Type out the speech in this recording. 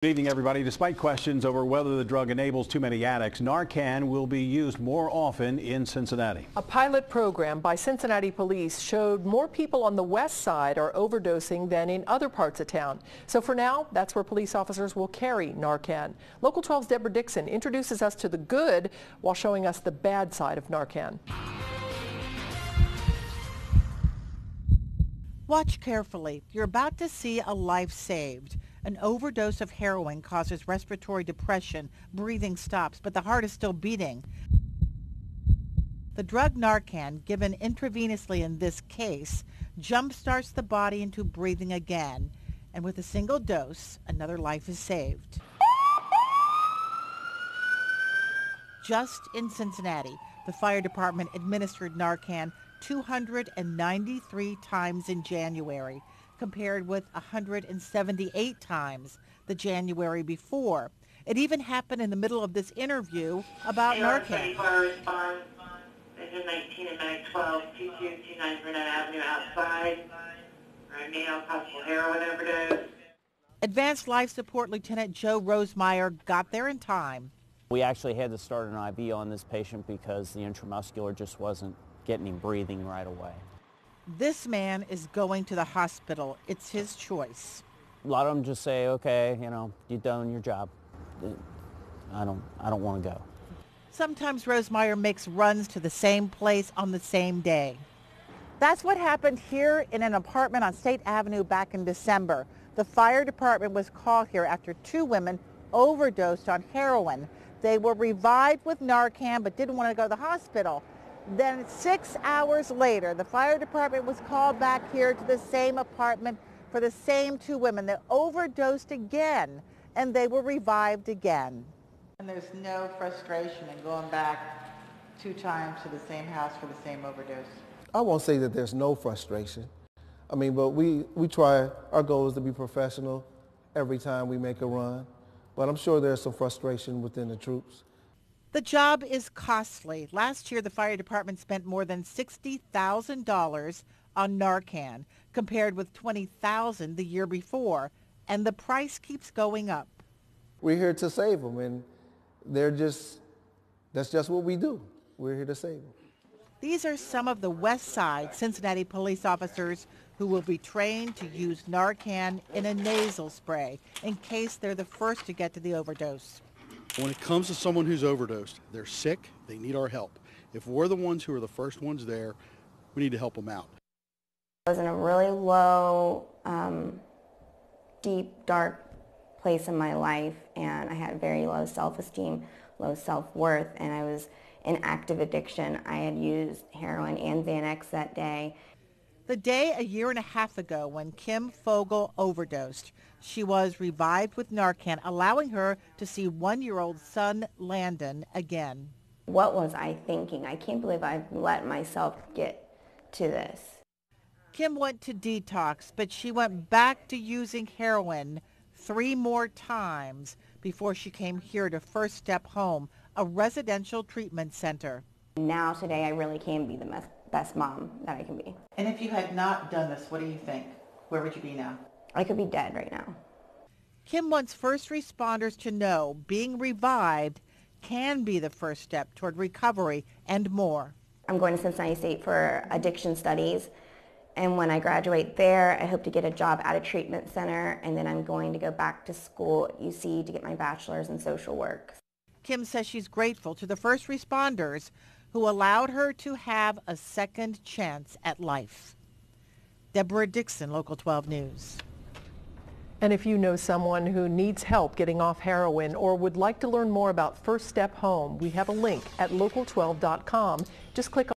Good evening, everybody. Despite questions over whether the drug enables too many addicts, Narcan will be used more often in Cincinnati. A pilot program by Cincinnati Police showed more people on the west side are overdosing than in other parts of town. So for now, that's where police officers will carry Narcan. Local 12's Deborah Dixon introduces us to the good while showing us the bad side of Narcan. Watch carefully. You're about to see a life saved. An overdose of heroin causes respiratory depression, breathing stops, but the heart is still beating. The drug Narcan, given intravenously in this case, jumpstarts the body into breathing again. And with a single dose, another life is saved. Just in Cincinnati, the fire department administered Narcan 293 times in January, compared with 178 times the January before. It even happened in the middle of this interview about Narcan. Response, Engine 19 and 912, 2229 Burnett Avenue outside, for a male possible heroin overdose. Advanced Life Support Lieutenant Joe Rosemeyer got there in time. We actually had to start an IV on this patient because the intramuscular just wasn't getting him breathing right away. This man is going to the hospital. It's his choice. A lot of them just say, okay, you've done your job. I don't want to go. Sometimes Rosemeyer makes runs to the same place on the same day. That's what happened here in an apartment on State Avenue back in December. The fire department was called here after two women overdosed on heroin. They were revived with Narcan but didn't want to go to the hospital. Then 6 hours later, the fire department was called back here to the same apartment for the same two women. They overdosed again, and they were revived again. And there's no frustration in going back 2 times to the same house for the same overdose? I won't say that there's no frustration. But we try, our goal is to be professional every time we make a run. But I'm sure there's some frustration within the troops. The job is costly. Last year, the fire department spent more than $60,000 on Narcan, compared with $20,000 the year before, and the price keeps going up. We're here to save them, and that's just what we do. We're here to save them. These are some of the West Side Cincinnati police officers who will be trained to use Narcan in a nasal spray in case they're the first to get to the overdose. When it comes to someone who's overdosed, they're sick, they need our help. If we're the ones who are the first ones there, we need to help them out. I was in a really low, deep, dark place in my life, and I had very low self-esteem, low self-worth, and I was in active addiction. I had used heroin and Xanax that day. The day a year and a half ago when Kim Fogel overdosed, she was revived with Narcan, allowing her to see one-year-old son Landon again. What was I thinking? I can't believe I've let myself get to this. Kim went to detox, but she went back to using heroin 3 more times before she came here to First Step Home, a residential treatment center. Now today I really can be the best mom that I can be. And if you had not done this, what do you think? Where would you be now? I could be dead right now. Kim wants first responders to know being revived can be the first step toward recovery and more. I'm going to Cincinnati State for addiction studies, and when I graduate there, I hope to get a job at a treatment center, and then I'm going to go back to school at UC to get my bachelor's in social work. Kim says she's grateful to the first responders who allowed her to have a second chance at life. Deborah Dixon, Local 12 News. And if you know someone who needs help getting off heroin or would like to learn more about First Step Home, we have a link at local12.com. Just click